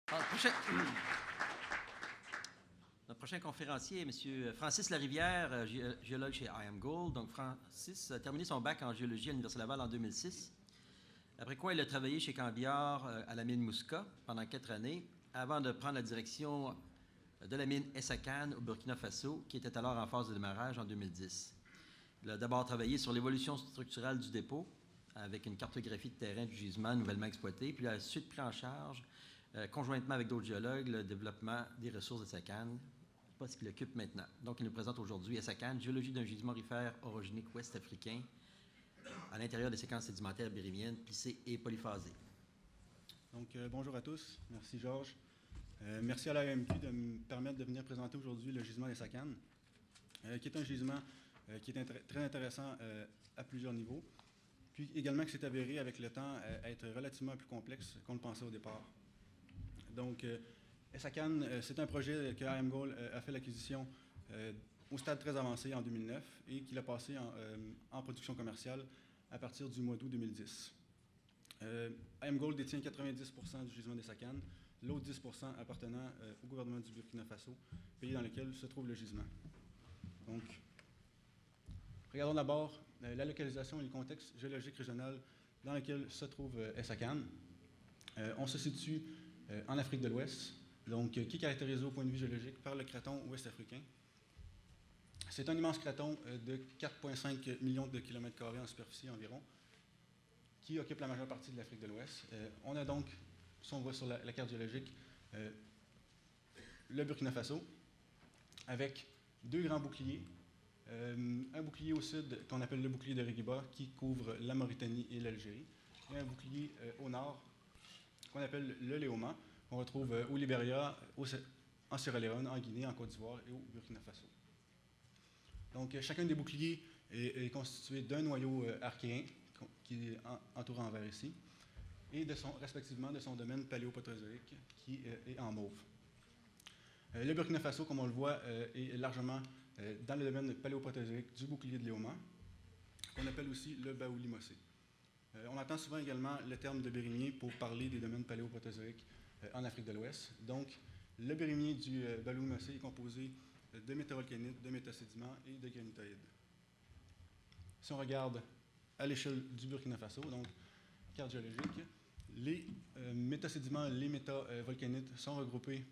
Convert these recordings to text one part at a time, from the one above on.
Notre prochain conférencier est M. Francis Larivière, géologue chez IAMGOLD. Donc, Francis a terminé son bac en géologie à l'Université Laval en 2006, après quoi il a travaillé chez Cambiard à la mine Mouska pendant 4 années, avant de prendre la direction de la mine Essakane au Burkina Faso, qui était alors en phase de démarrage en 2010. Il a d'abord travaillé sur l'évolution structurelle du dépôt, avec une cartographie de terrain du gisement nouvellement exploité, puis il a ensuite pris en charge, conjointement avec d'autres géologues, le développement des ressources d'Essakane, pas ce qu'il occupe maintenant. Donc, il nous présente aujourd'hui Essakane, géologie d'un gisement aurifère orogénique ouest-africain à l'intérieur des séquences sédimentaires bérimiennes, plissées et polyphasées. Donc, bonjour à tous. Merci, Georges. Merci à l'AMQ de me permettre de venir présenter aujourd'hui le gisement d'Essakane, qui est un gisement qui est très intéressant à plusieurs niveaux, puis également qui s'est avéré avec le temps être relativement plus complexe qu'on le pensait au départ. Donc, Essakane, c'est un projet que IAMGOLD a fait l'acquisition au stade très avancé en 2009 et qu'il a passé en production commerciale à partir du mois d'août 2010. IAMGOLD détient 90% du gisement d'Essakane, l'autre 10% appartenant au gouvernement du Burkina Faso, pays dans lequel se trouve le gisement. Donc, regardons d'abord la localisation et le contexte géologique régional dans lequel se trouve Essakane. On se situe en Afrique de l'Ouest, donc qui est caractérisé au point de vue géologique par le craton ouest-africain. C'est un immense craton de 4,5 millions de kilomètres carrés en superficie environ, qui occupe la majeure partie de l'Afrique de l'Ouest. On a donc, si on voit sur la carte géologique, le Burkina Faso, avec deux grands boucliers. Un bouclier au sud qu'on appelle le bouclier de Réguiba, qui couvre la Mauritanie et l'Algérie, et un bouclier au nord qu'on appelle le Léoma, qu'on retrouve au Libéria, en Sierra Leone, en Guinée, en Côte d'Ivoire et au Burkina Faso. Donc, chacun des boucliers est constitué d'un noyau archéen, qui est entouré en vert ici, et respectivement de son domaine paléoprotérozoïque, qui est en mauve. Le Burkina Faso, comme on le voit, est largement dans le domaine paléoprotérozoïque du bouclier de Léoma, qu'on appelle aussi le Baouli-Mossé. On entend souvent également le terme de bérimier pour parler des domaines paléoprotérozoïques en Afrique de l'Ouest. Donc, le bérimier du Baouli-Mossé est composé de métavolcanites, de métasédiments et de granitoïdes. Si on regarde à l'échelle du Burkina Faso, donc carte géologique, les métasédiments, les métavolcanites sont regroupés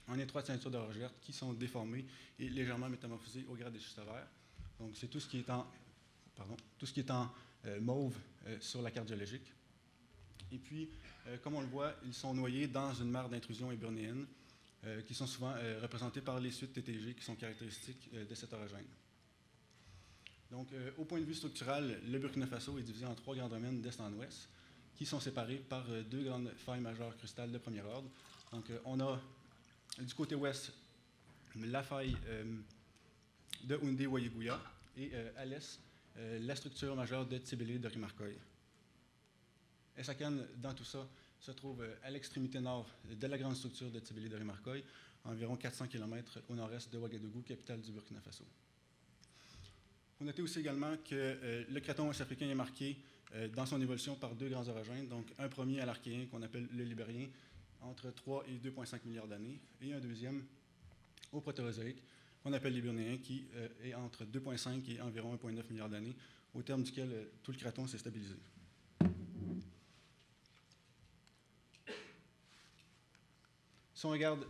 en étroites ceintures de roches vertes qui sont déformées et légèrement métamorphosées au grade des schistosphères. Donc, c'est tout ce qui est en mauve sur la carte géologique. Et puis, comme on le voit, ils sont noyés dans une mare d'intrusion éburnéenne qui sont souvent représentées par les suites TTG qui sont caractéristiques de cet orogène. Donc, au point de vue structural, le Burkina Faso est divisé en 3 grands domaines d'est en ouest qui sont séparés par 2 grandes failles majeures crustales de premier ordre. Donc, on a du côté ouest la faille de Houndé-Wayeguya et à l'est la structure majeure de Tibélé de Rimarcoy. Essakane, dans tout ça, se trouve à l'extrémité nord de la grande structure de Tibélé de Rimarcoy, environ 400 km au nord-est de Ouagadougou, capitale du Burkina Faso. Vous notez aussi également que le craton ouest-africain est marqué dans son évolution par 2 grands orogènes, donc un premier à l'archéen qu'on appelle le Libérien, entre 3 et 2,5 milliards d'années, et un deuxième au protérozoïque, qu'on appelle l'Hibernéen, qui est entre 2,5 et environ 1,9 milliards d'années, au terme duquel tout le craton s'est stabilisé. Si on regarde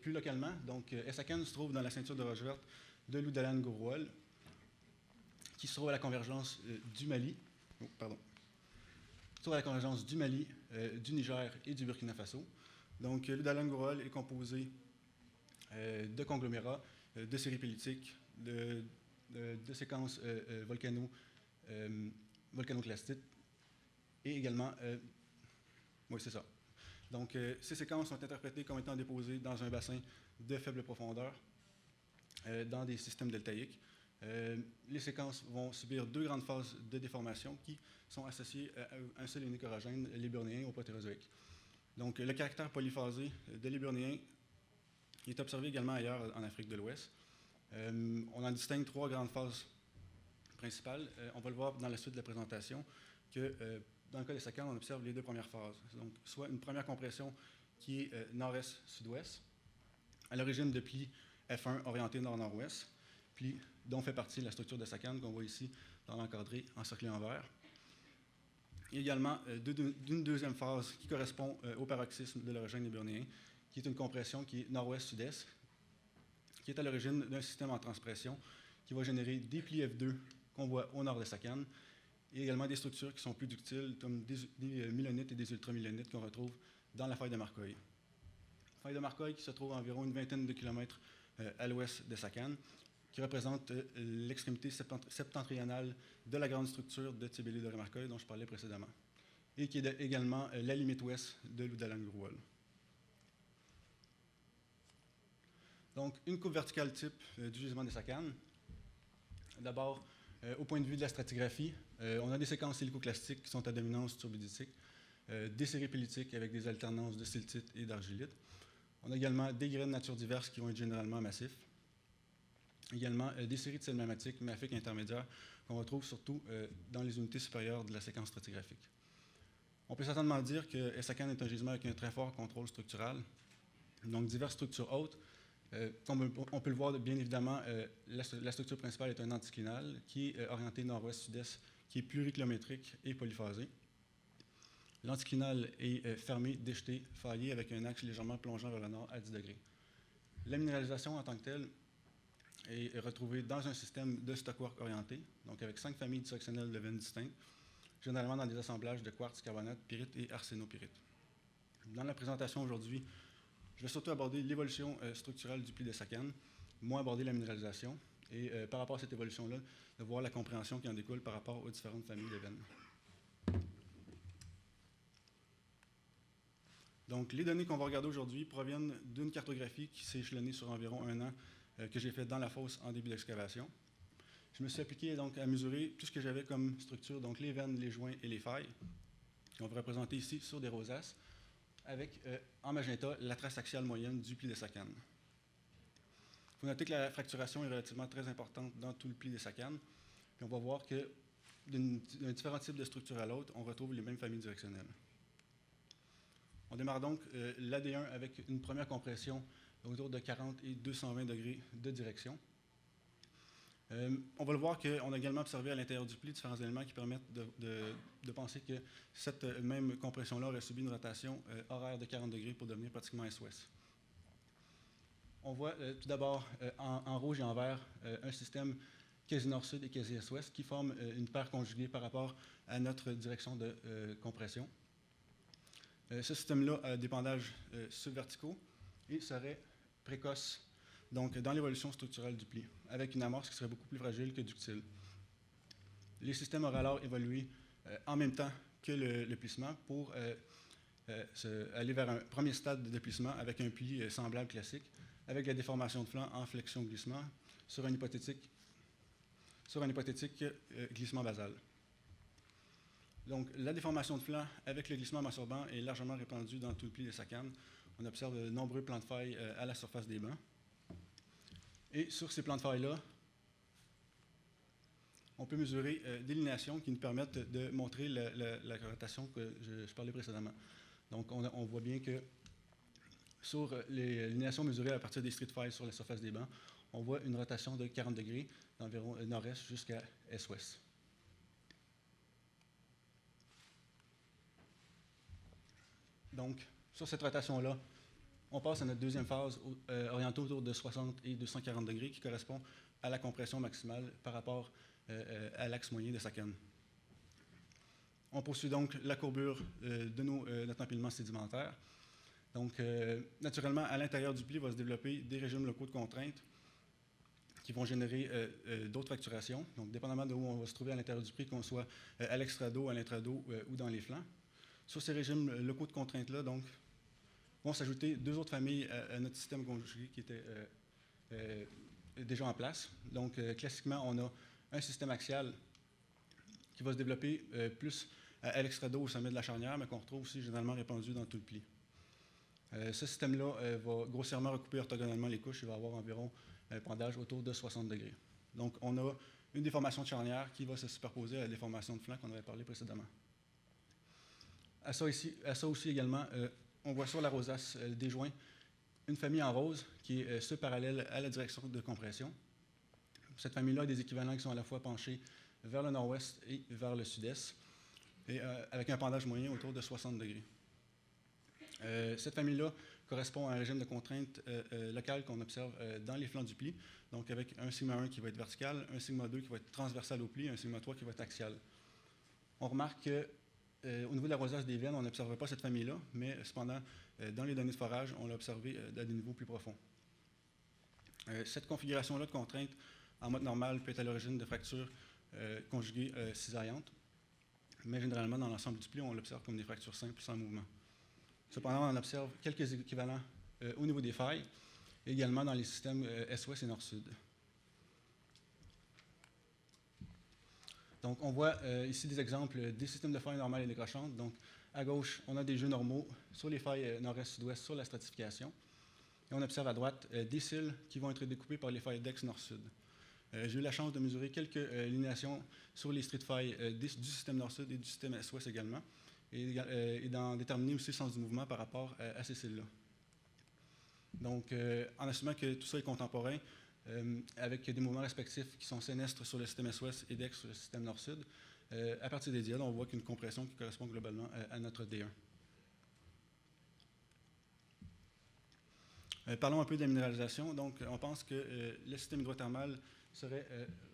plus localement, donc Essakane se trouve dans la ceinture de roches vertes de l'Oudalan-Gouroual, qui se trouve à la convergence du Mali, du Niger et du Burkina Faso. Donc, l'Oudalan-Gouroual est composé de conglomérats, de séries pellitiques, de séquences volcanoclastites et également... oui, c'est ça. Donc, ces séquences sont interprétées comme étant déposées dans un bassin de faible profondeur, dans des systèmes deltaïques. Les séquences vont subir 2 grandes phases de déformation qui sont associées à un seul et unique orogène, l'Hibernéen au protérozoïque. Donc, le caractère polyphasé de l'Hibernéen est observé également ailleurs en Afrique de l'Ouest. On en distingue 3 grandes phases principales. On va le voir dans la suite de la présentation que dans le cas d'Essakane, on observe les 2 premières phases. Donc, soit une première compression qui est nord-est-sud-ouest, à l'origine de plis F1 orientés nord-nord-ouest, plis dont fait partie la structure de Sakan qu'on voit ici dans l'encadré encerclé en vert. Et également d'une deuxième phase qui correspond au paroxysme de l'orogène hibernéen, qui est une compression qui est nord-ouest-sud-est, qui est à l'origine d'un système en transpression qui va générer des plis F2 qu'on voit au nord de Sakan, et également des structures qui sont plus ductiles, comme des mylonites et des ultramylonites qu'on retrouve dans la faille de Marcoy. Faille de Marcoy qui se trouve à environ une vingtaine de kilomètres à l'ouest de Sakan, qui représente l'extrémité septentrionale de la grande structure de Tibéli de Marcoy dont je parlais précédemment, et qui est également la limite ouest de l'Oudalang-Groual. Donc, une coupe verticale type du gisement de Sakan. D'abord, au point de vue de la stratigraphie, on a des séquences silicoclastiques qui sont à dominance turbiditique, des séries pellitiques avec des alternances de siltite et d'argilite. On a également des grès de nature diverse qui vont être généralement massifs. Également des séries de sels mamatiques, mafiques intermédiaires, qu'on retrouve surtout dans les unités supérieures de la séquence stratigraphique. On peut certainement dire que Essakane est un gisement avec un très fort contrôle structural, donc diverses structures hautes. Comme on peut le voir, bien évidemment, la structure principale est un anticlinal qui est orienté nord-ouest-sud-est, qui est plurikilométrique et polyphasé. L'anticlinal est fermé, déjeté, faillé, avec un axe légèrement plongeant vers le nord à 10 degrés. La minéralisation en tant que telle est retrouvée dans un système de stockwork orienté, donc avec 5 familles dissectionnelles de veines distinctes, généralement dans des assemblages de quartz, carbonate, pyrite et arsénopyrite. Dans la présentation aujourd'hui, je vais surtout aborder l'évolution structurelle du pli de Sakan, moins aborder la minéralisation, et par rapport à cette évolution-là, de voir la compréhension qui en découle par rapport aux différentes familles de veines. Donc, les données qu'on va regarder aujourd'hui proviennent d'une cartographie qui s'est échelonnée sur environ 1 an, que j'ai faite dans la fosse en début d'excavation. Je me suis appliqué donc à mesurer tout ce que j'avais comme structure, donc les veines, les joints et les failles, qu'on va représenter ici sur des rosaces, avec en magenta la trace axiale moyenne du pli de Sakan. Il faut noter que la fracturation est relativement très importante dans tout le pli de Sakan. Puis on va voir que d'un différent type de structure à l'autre, on retrouve les mêmes familles directionnelles. On démarre donc l'AD1 avec une première compression autour de 40 et 220 degrés de direction. On va le voir qu'on a également observé à l'intérieur du pli différents éléments qui permettent de penser que cette même compression-là aurait subi une rotation horaire de 40 degrés pour devenir pratiquement S-ouest. On voit tout d'abord en rouge et en vert un système quasi nord-sud et quasi est-ouest qui forme une paire conjuguée par rapport à notre direction de compression. Ce système-là a des pendages subverticaux et serait précoce donc dans l'évolution structurelle du pli, avec une amorce qui serait beaucoup plus fragile que ductile. Les systèmes auraient alors évolué en même temps que le plissement pour aller vers un premier stade de déplissement avec un pli semblable classique, avec la déformation de flanc en flexion-glissement sur un hypothétique glissement basal. Donc, la déformation de flanc avec le glissement masturbant est largement répandue dans tout le pli de Sakan. On observe de nombreux plans de faille à la surface des bancs. Et sur ces plans de faille-là, on peut mesurer des linéations qui nous permettent de montrer la rotation que je parlais précédemment. Donc, on voit bien que sur les linéations mesurées à partir des street failles sur la surface des bancs, on voit une rotation de 40 degrés d'environ nord-est jusqu'à est-ouest. Donc, sur cette rotation-là, on passe à notre deuxième phase orientée autour de 60 et 240 degrés qui correspond à la compression maximale par rapport à l'axe moyen de Sakan. On poursuit donc la courbure de notre empilement sédimentaire. Donc, naturellement, à l'intérieur du pli va se développer des régimes locaux de contrainte qui vont générer d'autres fracturations. Donc, dépendamment de où on va se trouver à l'intérieur du pli, qu'on soit à l'extrado, à l'intrado ou dans les flancs. Sur ces régimes locaux de contrainte-là, donc, vont s'ajouter deux autres familles à notre système conjugué qui était déjà en place. Donc, classiquement, on a un système axial qui va se développer plus à l'extrado au sommet de la charnière, mais qu'on retrouve aussi généralement répandu dans tout le pli. Ce système-là va grossièrement recouper orthogonalement les couches et va avoir environ un pendage autour de 60 degrés. Donc, on a une déformation de charnière qui va se superposer à la déformation de flanc qu'on avait parlé précédemment. À ça aussi également, on voit sur la rosace des joints une famille en rose qui est ceux parallèle à la direction de compression. Cette famille-là a des équivalents qui sont à la fois penchés vers le nord-ouest et vers le sud-est, et avec un pendage moyen autour de 60 degrés. Cette famille-là correspond à un régime de contraintes locales qu'on observe dans les flancs du pli, donc avec un sigma 1 qui va être vertical, un sigma 2 qui va être transversal au pli, un sigma 3 qui va être axial. On remarque qu'au niveau de la rosace des veines, on n'observe pas cette famille-là, mais cependant, dans les données de forage, on l'a observé à des niveaux plus profonds. Cette configuration-là de contraintes en mode normal peut être à l'origine de fractures conjuguées cisaillantes, mais généralement, dans l'ensemble du pli, on l'observe comme des fractures simples sans mouvement. Cependant, on observe quelques équivalents au niveau des failles, et également dans les systèmes Est-Ouest et Nord-Sud. Donc, on voit ici des exemples des systèmes de failles normales et décrochantes. Donc, à gauche, on a des jeux normaux sur les failles nord-est-sud-ouest sur la stratification. Et on observe à droite des cils qui vont être découpés par les failles d'Ex nord-sud. J'ai eu la chance de mesurer quelques linéations sur les street failles du système nord-sud et du système Est-Ouest également, et d'en déterminer aussi le sens du mouvement par rapport à ces cils-là. Donc, en assumant que tout ça est contemporain, avec des mouvements respectifs qui sont sénestres sur le système Est-Ouest et d'Ex sur le système Nord-Sud, à partir des diodes, on voit qu'une compression qui correspond globalement à notre D1. Parlons un peu de la minéralisation. Donc, on pense que le système hydrothermal serait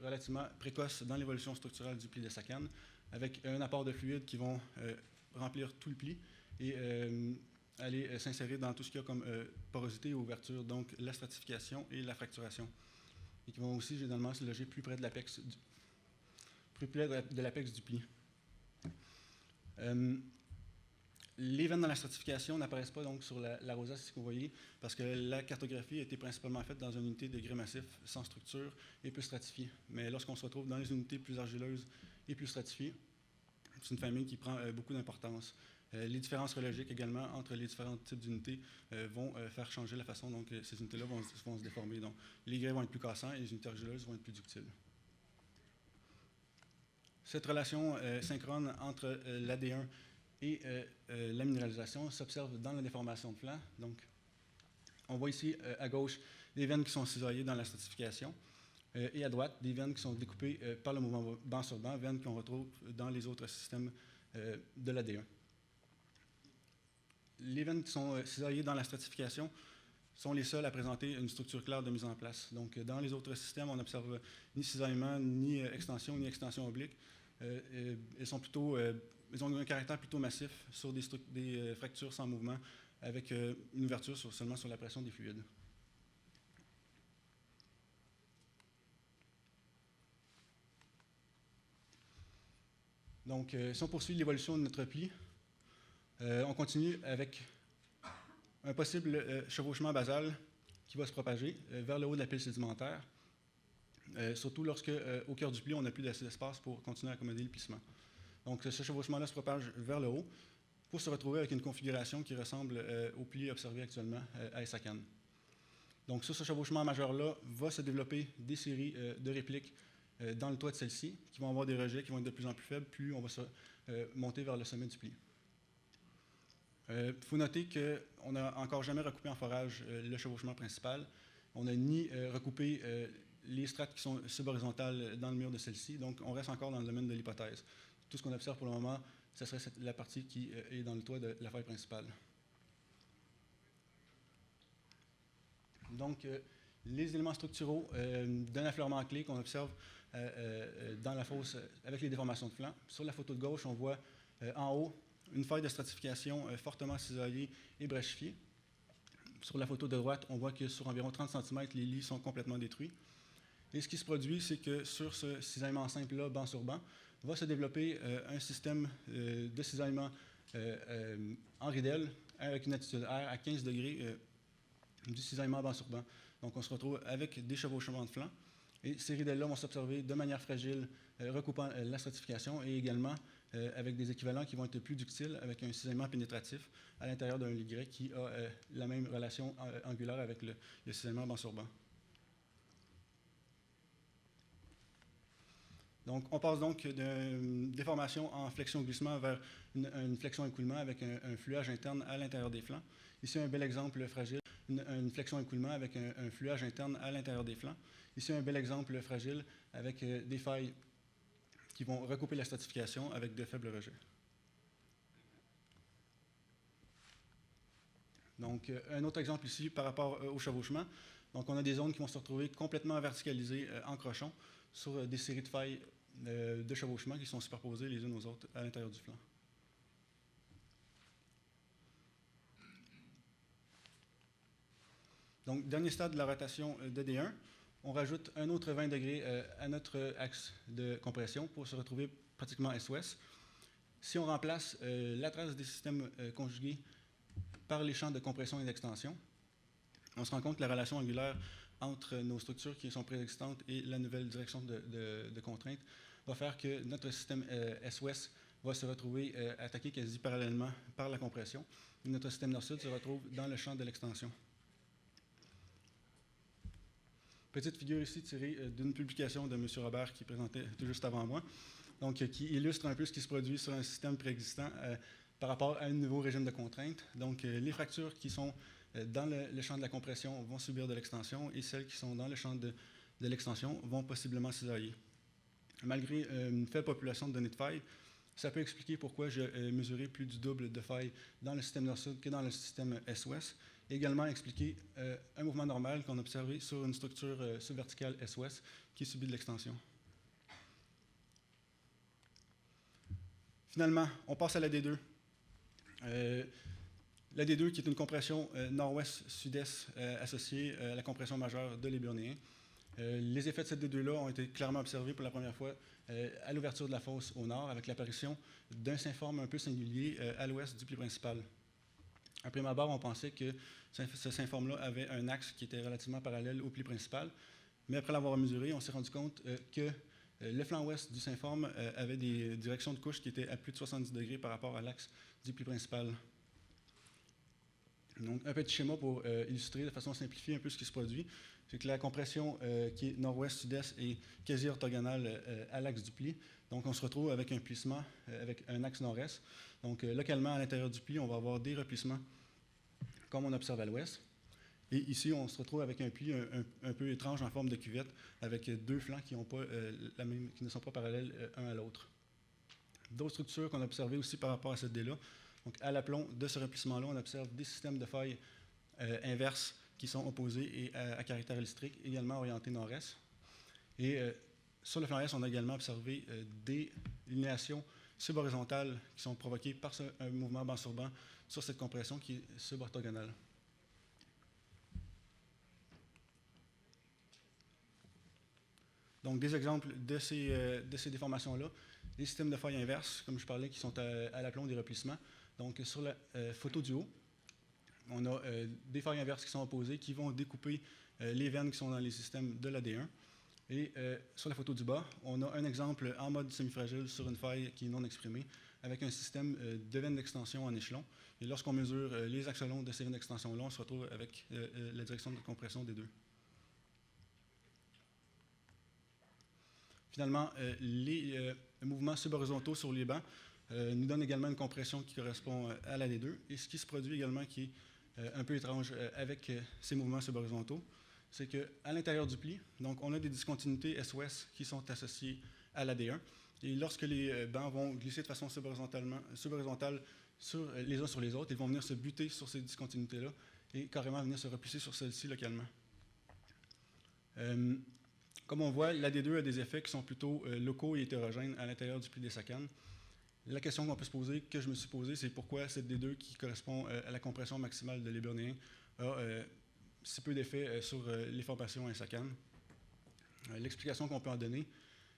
relativement précoce dans l'évolution structurelle du pli de Sakan, avec un apport de fluides qui vont remplir tout le pli et aller s'insérer dans tout ce qu'il y a comme porosité et ouverture, donc la stratification et la fracturation, et qui vont aussi généralement se loger plus près de l'apex du pli. Les veines dans la stratification n'apparaissent pas donc sur la rosace ici que vous voyez, parce que la cartographie a été principalement faite dans une unité de grès massif sans structure et peu stratifiée. Mais lorsqu'on se retrouve dans les unités plus argileuses et plus stratifiées, c'est une famille qui prend beaucoup d'importance. Les différences rhéologiques également entre les différents types d'unités vont faire changer la façon dont ces unités-là vont se déformer. Donc, les grès vont être plus cassants et les unités argileuses vont être plus ductiles. Cette relation synchrone entre l'AD1 et la minéralisation s'observe dans la déformation de flanc. Donc, on voit ici à gauche des veines qui sont cisaillées dans la stratification et à droite des veines qui sont découpées par le mouvement banc sur banc, veines qu'on retrouve dans les autres systèmes de l'AD1. Les veines qui sont cisaillées dans la stratification sont les seules à présenter une structure claire de mise en place. Donc, dans les autres systèmes, on n'observe ni cisaillement, ni extension oblique. Elles ont un caractère plutôt massif sur des fractures sans mouvement, avec une ouverture seulement sur la pression des fluides. Donc, si on poursuit l'évolution de notre pli, on continue avec un possible chevauchement basal qui va se propager vers le haut de la pile sédimentaire, surtout lorsque, au cœur du pli, on n'a plus assez d'espace pour continuer à accommoder le plissement. Donc, ce chevauchement-là se propage vers le haut pour se retrouver avec une configuration qui ressemble au pli observé actuellement à Essakane. Donc, sur ce chevauchement majeur-là, va se développer des séries de répliques dans le toit de celle-ci, qui vont avoir des rejets qui vont être de plus en plus faibles, plus on va se monter vers le sommet du pli. Il faut noter qu'on n'a encore jamais recoupé en forage le chevauchement principal. On n'a ni recoupé les strates qui sont subhorizontales dans le mur de celle-ci, donc on reste encore dans le domaine de l'hypothèse. Tout ce qu'on observe pour le moment, ce serait la partie qui est dans le toit de la faille principale. Donc, les éléments structuraux d'un affleurement clé qu'on observe dans la fosse avec les déformations de flanc. Sur la photo de gauche, on voit en haut une faille de stratification fortement cisaillée et bréchifiée. Sur la photo de droite, on voit que sur environ 30 cm, les lits sont complètement détruits. Et ce qui se produit, c'est que sur ce cisaillement simple-là, banc sur banc, va se développer un système de cisaillement en ridelle avec une attitude R à 15 degrés du cisaillement banc sur banc. Donc, on se retrouve avec des chevauchements de flanc. Et ces ridelles-là vont s'observer de manière fragile, recoupant la stratification et également avec des équivalents qui vont être plus ductiles, avec un cisaillement pénétratif à l'intérieur d'un lit grès qui a la même relation angulaire avec le cisaillement banc sur banc. Donc, on passe donc d'une déformation en flexion-glissement vers une flexion-écoulement avec un fluage interne à l'intérieur des flancs. Ici, un bel exemple fragile, une flexion-écoulement avec un fluage interne à l'intérieur des flancs. Ici, un bel exemple fragile avec des failles qui vont recouper la stratification avec de faibles rejets. Donc, un autre exemple ici par rapport au chevauchement. Donc, on a des zones qui vont se retrouver complètement verticalisées en crochon sur des séries de failles de chevauchement qui sont superposées les unes aux autres à l'intérieur du flanc. Donc, dernier stade de la rotation de D1, on rajoute un autre 20 degrés à notre axe de compression pour se retrouver pratiquement S-Ouest. Si on remplace la trace des systèmes conjugués par les champs de compression et d'extension, on se rend compte que la relation angulaire entre nos structures qui sont préexistantes et la nouvelle direction de contrainte va faire que notre système S-Ouest va se retrouver attaqué quasi parallèlement par la compression. Et notre système nord-sud se retrouve dans le champ de l'extension. Petite figure ici tirée d'une publication de M. Robert qui présentait tout juste avant moi, donc qui illustre un peu ce qui se produit sur un système préexistant par rapport à un nouveau régime de contrainte. Donc, les fractures qui sont dans le champ de la compression vont subir de l'extension et celles qui sont dans le champ de l'extension vont possiblement cisailler. Malgré une faible population de données de failles, ça peut expliquer pourquoi j'ai mesuré plus du double de failles dans le système nord-sud que dans le système S-ouest. Et également expliquer un mouvement normal qu'on a observé sur une structure subverticale S-ouest qui subit de l'extension. Finalement, on passe à la D2. La D2 qui est une compression nord-ouest-sud-est associée à la compression majeure de l'Héburnéen. Les effets de cette D2-là ont été clairement observés pour la première fois à l'ouverture de la fosse au nord avec l'apparition d'un synforme un peu singulier à l'ouest du pli principal. À prime abord, on pensait que ce synforme-là avait un axe qui était relativement parallèle au pli principal, mais après l'avoir mesuré, on s'est rendu compte que le flanc ouest du synforme avait des directions de couche qui étaient à plus de 70 degrés par rapport à l'axe du pli principal. Donc, un petit schéma pour illustrer de façon simplifiée un peu ce qui se produit. C'est que la compression qui est nord-ouest-sud-est est quasi orthogonale à l'axe du pli. Donc, on se retrouve avec un plissement avec un axe nord-est. Donc, localement, à l'intérieur du pli, on va avoir des replissements comme on observe à l'ouest. Et ici, on se retrouve avec un pli un peu étrange en forme de cuvette avec deux flancs qui ne sont pas parallèles un à l'autre. D'autres structures qu'on a observées aussi par rapport à cette D-là. Donc, à l'aplomb de ce replissement-là, on observe des systèmes de failles inverses qui sont opposés et à caractère électrique, également orientés nord-est. Et sur le flanc est, on a également observé des linéations subhorizontales qui sont provoquées par un mouvement banc sur banc sur cette compression qui est suborthogonale. Donc, des exemples de ces déformations-là, des systèmes de failles inverses, comme je parlais, qui sont à l'aplomb des replissements. Donc, sur la photo du haut, on a des failles inverses qui sont opposées, qui vont découper les veines qui sont dans les systèmes de la D1. Et sur la photo du bas, on a un exemple en mode semi-fragile sur une faille qui est non exprimée, avec un système de veines d'extension en échelon. Et lorsqu'on mesure les axes longs de ces veines d'extension-là, on se retrouve avec la direction de compression des deux. Finalement, les mouvements subhorizontaux sur les bancs nous donnent également une compression qui correspond à la D2. Et ce qui se produit également qui est un peu étrange avec ces mouvements subhorizontaux, c'est qu'à l'intérieur du pli, donc on a des discontinuités S-ouest qui sont associées à la D1. Et lorsque les bancs vont glisser de façon subohorizontale les uns sur les autres, ils vont venir se buter sur ces discontinuités-là et carrément venir se repousser sur celles-ci localement. Comme on voit, la D2 a des effets qui sont plutôt locaux et hétérogènes à l'intérieur du pli des sacanes. La question qu'on peut se poser, que je me suis posée, c'est pourquoi cette D2 qui correspond à la compression maximale de l'Héburnéen a si peu d'effet sur les formations insacanes. L'explication qu'on peut en donner,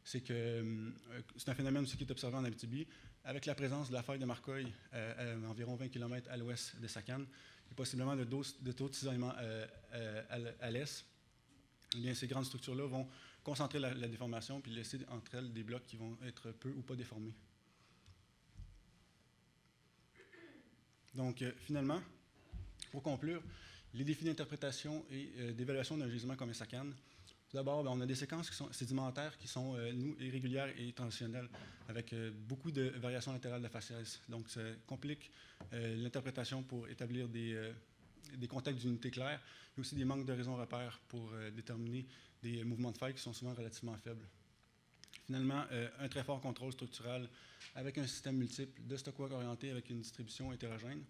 c'est que c'est un phénomène aussi qui est observé en Abitibi, avec la présence de la faille de Marcoy à environ 20 km à l'ouest des Sacanes, et possiblement de taux de cisaillement à l'est. Eh bien, ces grandes structures-là vont concentrer la déformation puis laisser entre elles des blocs qui vont être peu ou pas déformés. Donc, finalement, pour conclure, les défis d'interprétation et d'évaluation d'un gisement comme un sacane, Tout d'abord, on a des séquences qui sont sédimentaires qui sont, irrégulières et transitionnelles, avec beaucoup de variations latérales de la faciès. Donc, ça complique l'interprétation pour établir des contacts d'unité claire, et aussi des manques de raison repère pour déterminer des mouvements de faille qui sont souvent relativement faibles. Finalement, un très fort contrôle structural avec un système multiple de stock-work orienté avec une distribution hétérogène.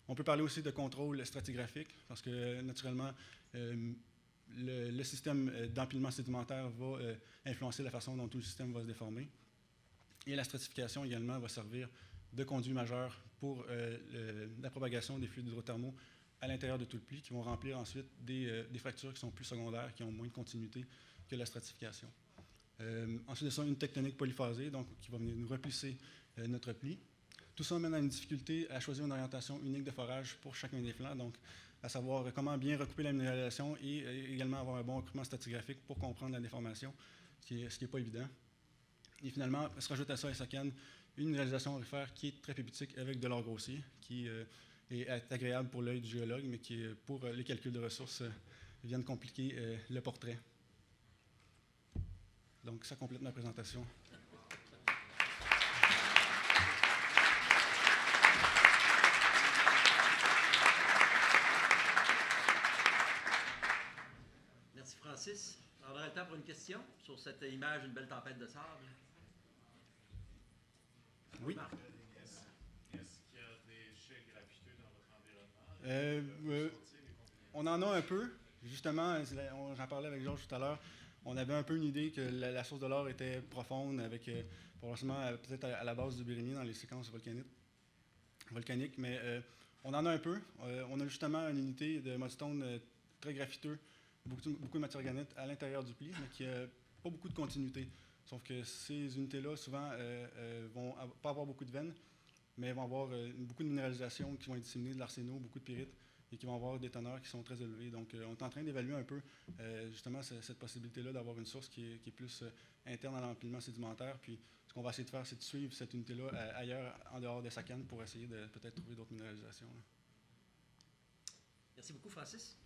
On peut parler aussi de contrôle stratigraphique, parce que naturellement, le système d'empilement sédimentaire va influencer la façon dont tout le système va se déformer. Et la stratification également va servir de conduit majeur pour la propagation des fluides hydrothermaux à l'intérieur de tout le pli, qui vont remplir ensuite des fractures qui sont plus secondaires, qui ont moins de continuité que la stratification. Ensuite de ça, une tectonique polyphasée, donc, qui va venir nous replisser notre pli. Tout ça mène à une difficulté à choisir une orientation unique de forage pour chacun des flancs, donc à savoir comment bien recouper la minéralisation et également avoir un bon recoupement stratigraphique pour comprendre la déformation, ce qui n'est pas évident. Et finalement, se rajoute à ça, SACAN, une minéralisation aurifère qui est très pépitique avec de l'or grossier, qui est agréable pour l'œil du géologue, mais qui, pour les calculs de ressources, viennent compliquer le portrait. Donc, ça complète ma présentation. Merci, Francis. On aura le temps pour une question sur cette image d'une belle tempête de sable. Oui. Marc. Est-ce qu'il y a des jets graphiteux dans votre environnement? On en a un peu. Justement, j'en parlais avec Georges tout à l'heure. On avait un peu une idée que la source de l'or était profonde, avec probablement peut-être à la base du Birimier dans les séquences volcaniques, mais on en a un peu. On a justement une unité de mudstone très graphiteux, beaucoup de matière organique à l'intérieur du pli, mais qui n'a pas beaucoup de continuité. Sauf que ces unités-là, souvent, vont pas avoir beaucoup de veines, mais vont avoir beaucoup de minéralisation qui vont être disséminées, de l'arséno, beaucoup de pyrite, et qui vont avoir des teneurs qui sont très élevées. Donc, on est en train d'évaluer un peu justement cette possibilité-là d'avoir une source qui est plus interne à l'empilement sédimentaire. Puis, ce qu'on va essayer de faire, c'est de suivre cette unité-là ailleurs, en dehors des SACAN, pour essayer de peut-être trouver d'autres minéralisations. Merci beaucoup, Francis.